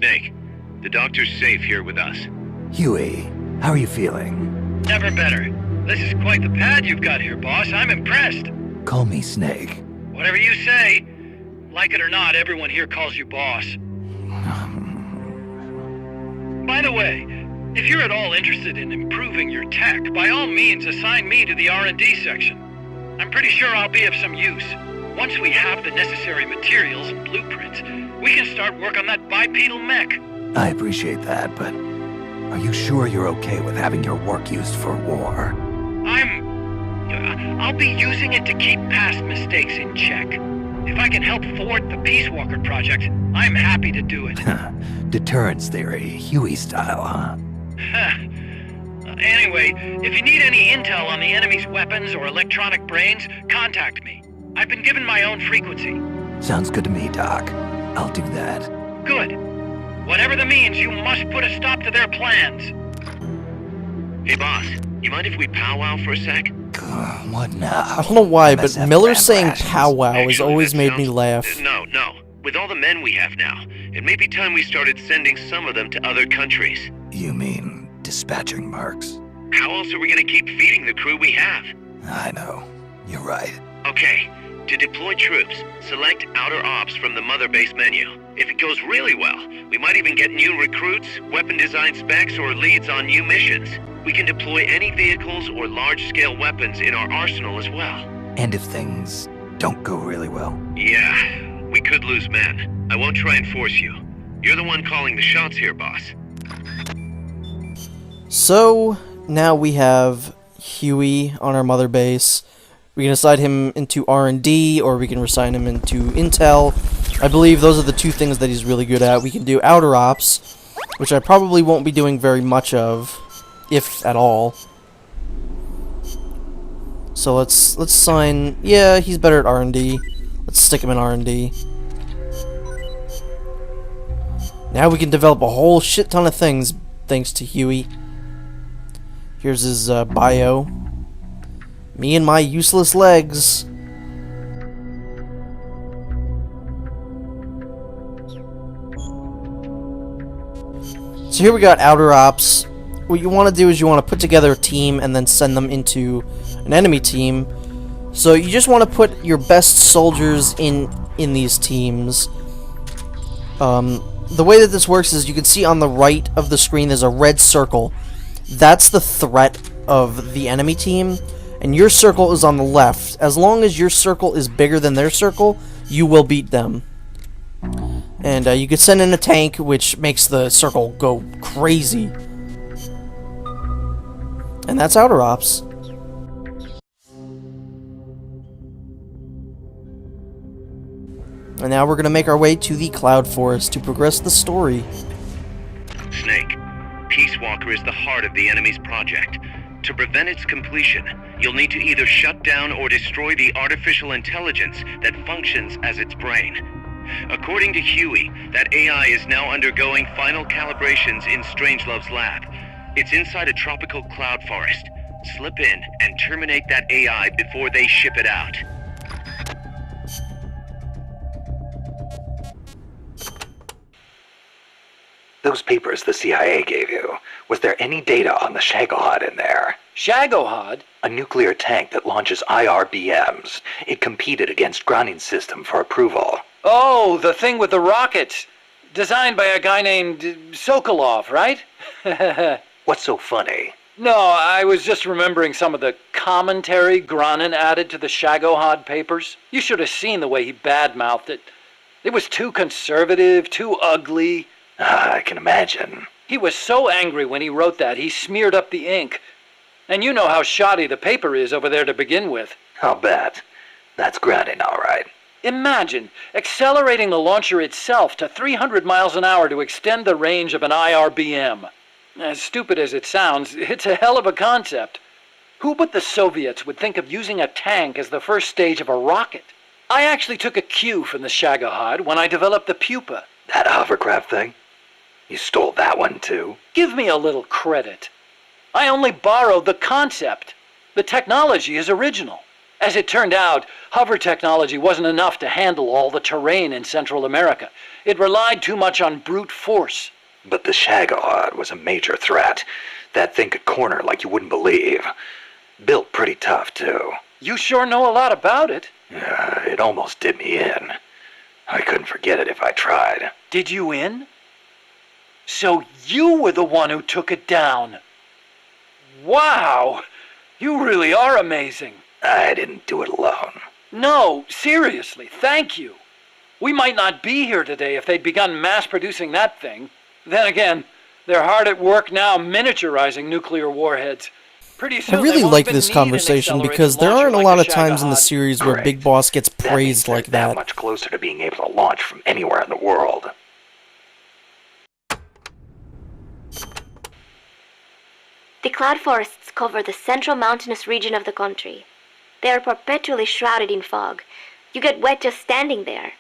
Snake. The doctor's safe here with us. Huey, how are you feeling? Never better. This is quite the pad you've got here, boss. I'm impressed. Call me Snake. Whatever you say. Like it or not, everyone here calls you boss. By the way, if you're at all interested in improving your tech, by all means assign me to the R&D section. I'm pretty sure I'll be of some use. Once we have the necessary materials and blueprints, we can start work on that bipedal mech. I appreciate that, but are you sure you're okay with having your work used for war? I'll be using it to keep past mistakes in check. If I can help thwart the Peace Walker project, I'm happy to do it. Deterrence theory, Huey style, huh? Anyway, if you need any intel on the enemy's weapons or electronic brains, contact me. I've been given my own frequency. Sounds good to me, Doc. I'll do that. Good. Whatever the means, you must put a stop to their plans. Hey, boss. You mind if we powwow for a sec? What now? I don't know why, but MSF Miller ran saying rations. powwow has Actually, always that made me sounds- laugh. No. With all the men we have now, it may be time we started sending some of them to other countries. You mean dispatching mercs? How else are we gonna keep feeding the crew we have? I know. You're right. Okay, to deploy troops, select Outer Ops from the Mother Base menu. If it goes really well, we might even get new recruits, weapon design specs, or leads on new missions. We can deploy any vehicles or large-scale weapons in our arsenal as well. And if things don't go really well? Yeah, we could lose men. I won't try and force you. You're the one calling the shots here, boss. So, now we have Huey on our mother base. We can assign him into R&D, or we can assign him into Intel. I believe those are the two things that he's really good at. We can do Outer Ops, which I probably won't be doing very much of, if at all. So let's assign... Yeah, he's better at R&D. Let's stick him in R&D. Now we can develop a whole shit ton of things, thanks to Huey. Here's his bio. Me and my useless legs. So here we got Outer Ops. What you want to do is you want to put together a team and then send them into an enemy team. So you just want to put your best soldiers in these teams. The way that this works is you can see on the right of the screen there's a red circle. That's the threat of the enemy team, and your circle is on the left. As long as your circle is bigger than their circle, you will beat them. And you could send in a tank, which makes the circle go crazy. And that's Outer Ops. And now we're going to make our way to the Cloud Forest to progress the story. Snake, Peace Walker is the heart of the enemy's project. To prevent its completion, you'll need to either shut down or destroy the artificial intelligence that functions as its brain. According to Huey, that AI is now undergoing final calibrations in Strangelove's lab. It's inside a tropical cloud forest. Slip in and terminate that AI before they ship it out. Those papers the CIA gave you, was there any data on the Shagohod in there? Shagohod? A nuclear tank that launches IRBMs. It competed against Gronin's system for approval. Oh, the thing with the rockets. Designed by a guy named Sokolov, right? What's so funny? No, I was just remembering some of the commentary Gronin added to the Shagohod papers. You should have seen the way he badmouthed it. It was too conservative, too ugly. I can imagine. He was so angry when he wrote that, he smeared up the ink. And you know how shoddy the paper is over there to begin with. I'll bet. That's Gronin, all right. Imagine accelerating the launcher itself to 300 miles an hour to extend the range of an IRBM. As stupid as it sounds, it's a hell of a concept. Who but the Soviets would think of using a tank as the first stage of a rocket? I actually took a cue from the Shagohod when I developed the Pupa. That hovercraft thing? You stole that one too? Give me a little credit. I only borrowed the concept. The technology is original. As it turned out, hover technology wasn't enough to handle all the terrain in Central America. It relied too much on brute force. But the Shagohod was a major threat. That thing could corner like you wouldn't believe. Built pretty tough, too. You sure know a lot about it. It almost did me in. I couldn't forget it if I tried. Did you in? So you were the one who took it down. Wow! You really are amazing. I didn't do it alone. No, seriously, thank you. We might not be here today if they'd begun mass-producing that thing. Then again, they're hard at work now miniaturizing nuclear warheads. Pretty soon I really they won't like even this need an conversation accelerated because there launcher aren't a like lot the of times in the Shagohod. series where Great. Big Boss gets That means praised they're like that. that much closer to being able to launch from anywhere in the world. The cloud forests cover the central mountainous region of the country. They are perpetually shrouded in fog. You get wet just standing there.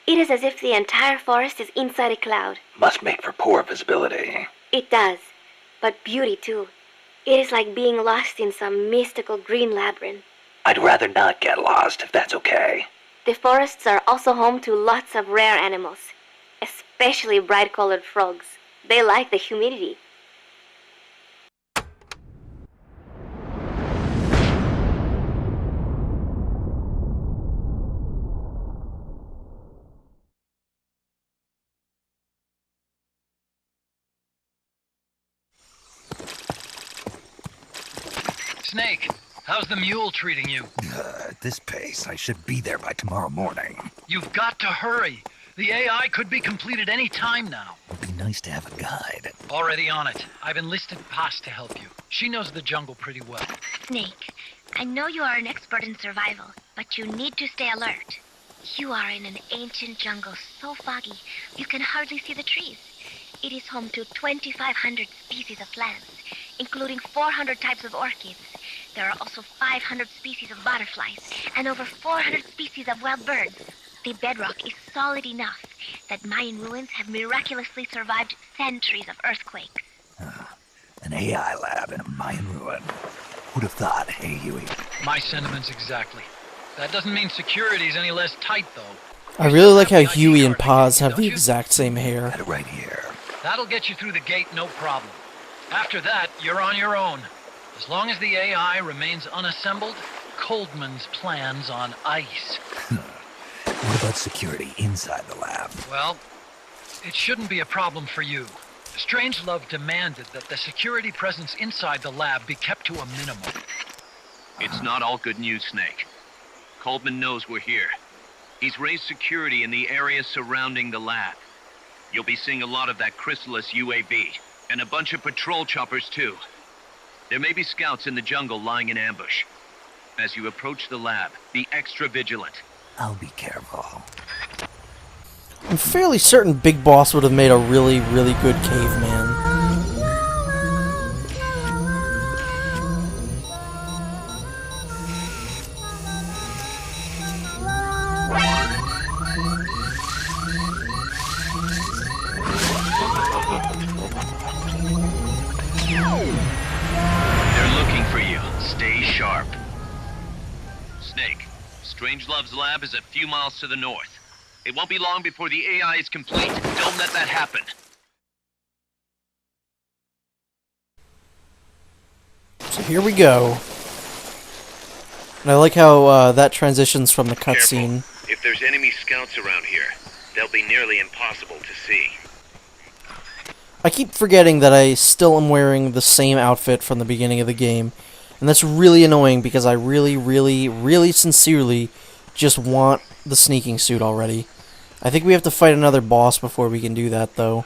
It is as if the entire forest is inside a cloud. Must make for poor visibility. It does, but beauty too. It is like being lost in some mystical green labyrinth. I'd rather not get lost, if that's okay. The forests are also home to lots of rare animals, especially bright-colored frogs. They like the humidity. Snake, how's the mule treating you? At this pace, I should be there by tomorrow morning. You've got to hurry. The AI could be completed any time now. It'd be nice to have a guide. Already on it. I've enlisted Paz to help you. She knows the jungle pretty well. Snake, I know you are an expert in survival, but you need to stay alert. You are in an ancient jungle so foggy, you can hardly see the trees. It is home to 2,500 species of plants, including 400 types of orchids. There are also 500 species of butterflies and over 400 species of wild birds. The bedrock is solid enough that Mayan ruins have miraculously survived centuries of earthquakes. An AI lab in a Mayan ruin. Who'd have thought, hey, Huey? My sentiments exactly. That doesn't mean security's any less tight, though. I really like how Huey and Paz have the exact same hair. Got it right here. That'll get you through the gate, no problem. After that, you're on your own. As long as the AI remains unassembled, Coldman's plan's on ice. What about security inside the lab? Well, it shouldn't be a problem for you. Strangelove demanded that the security presence inside the lab be kept to a minimum. It's not all good news, Snake. Coldman knows we're here. He's raised security in the area surrounding the lab. You'll be seeing a lot of that Chrysalis UAV, and a bunch of patrol choppers too. There may be scouts in the jungle lying in ambush. As you approach the lab, be extra vigilant. I'll be careful. I'm fairly certain Big Boss would have made a really, really good caveman. They're looking for you. Stay sharp. Snake, Strangelove's lab is a few miles to the north. It won't be long before the AI is complete. Don't let that happen. So here we go. And I like how that transitions from the cutscene. If there's enemy scouts around here, they'll be nearly impossible to see. I keep forgetting that I still am wearing the same outfit from the beginning of the game. And that's really annoying because I really, really, really sincerely just want the sneaking suit already. I think we have to fight another boss before we can do that, though.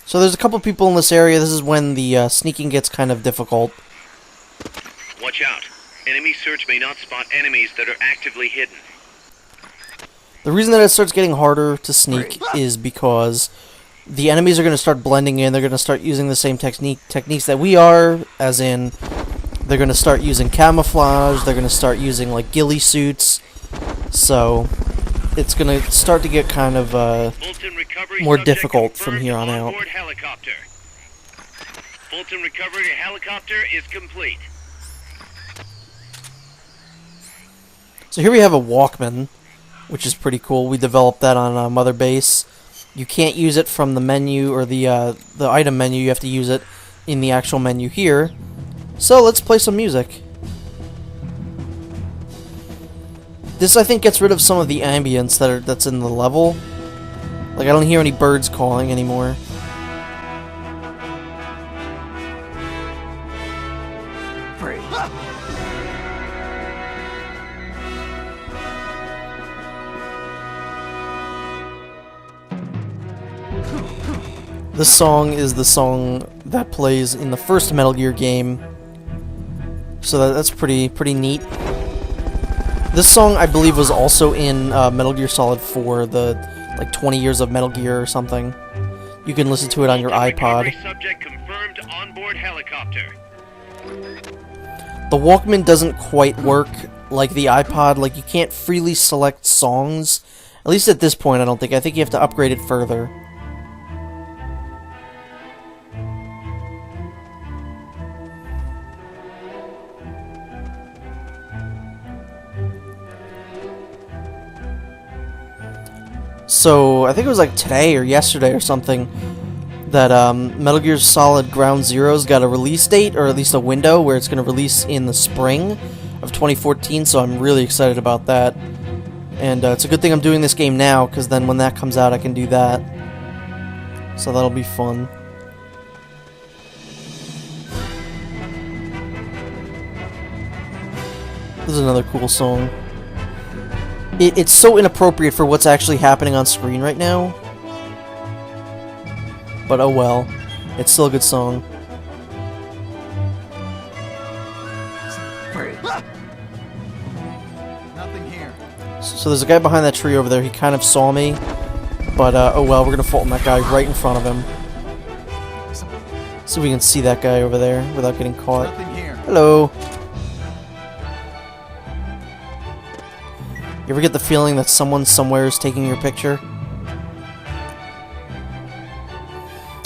So there's a couple people in this area. This is when the sneaking gets kind of difficult. Watch out. Enemy search may not spot enemies that are actively hidden. The reason that it starts getting harder to sneak is because the enemies are going to start blending in. They're going to start using the same techniques that we are, as in they're going to start using camouflage. They're going to start using like ghillie suits. So it's going to start to get kind of more difficult from here on out. Helicopter. Fulton recovery helicopter is complete. So here we have a Walkman, which is pretty cool. We developed that on Mother Base. You can't use it from the menu or the item menu. You have to use it in the actual menu here. So let's play some music. This, I think, gets rid of some of the ambience that's in the level. Like, I don't hear any birds calling anymore. This song is the song that plays in the first Metal Gear game, so that's pretty neat. This song, I believe, was also in Metal Gear Solid 4, the like 20 years of Metal Gear or something. You can listen to it on your iPod. Subject confirmed onboard helicopter. The Walkman doesn't quite work like the iPod. Like, you can't freely select songs, at least at this point. I don't think. I think you have to upgrade it further. So, I think it was like today or yesterday or something that Metal Gear Solid Ground Zero's got a release date, or at least a window where it's going to release in the spring of 2014, so I'm really excited about that. And it's a good thing I'm doing this game now, because then when that comes out I can do that. So that'll be fun. This is another cool song. It's so inappropriate for what's actually happening on screen right now. But oh well. It's still a good song. Nothing here. So there's a guy behind that tree over there. He kind of saw me. But oh well, we're gonna Fulton that guy right in front of him. So we can see that guy over there without getting caught. Nothing here. Hello. You ever get the feeling that someone somewhere is taking your picture?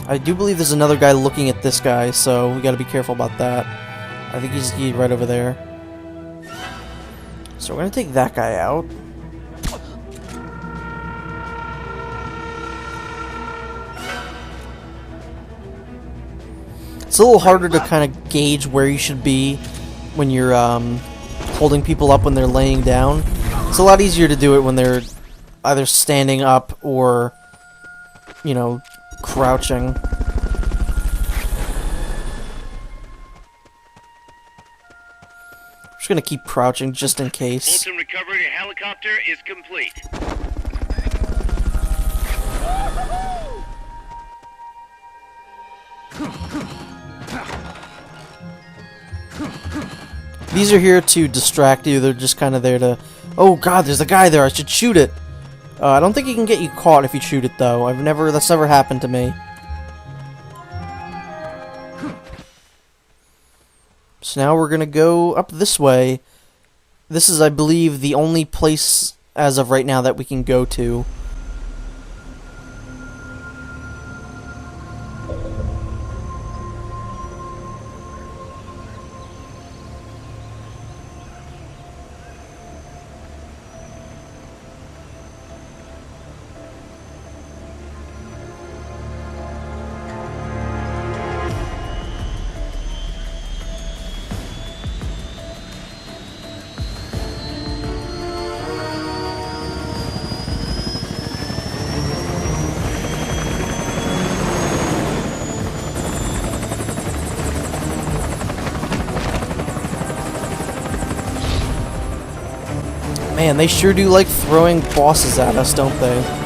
I do believe there's another guy looking at this guy, so we gotta be careful about that. I think he's right over there. So we're gonna take that guy out. It's a little harder to kind of gauge where you should be when you're holding people up when they're laying down. It's a lot easier to do it when they're either standing up or, you know, crouching. I'm just gonna keep crouching just in case. Fulton recovery helicopter is complete. These are here to distract you. They're just kind of there to... Oh god, there's a guy there. I should shoot it. I don't think he can get you caught if you shoot it, though. That's never happened to me. So now we're gonna go up this way. This is, I believe, the only place as of right now that we can go to. Man, they sure do like throwing bosses at us, don't they?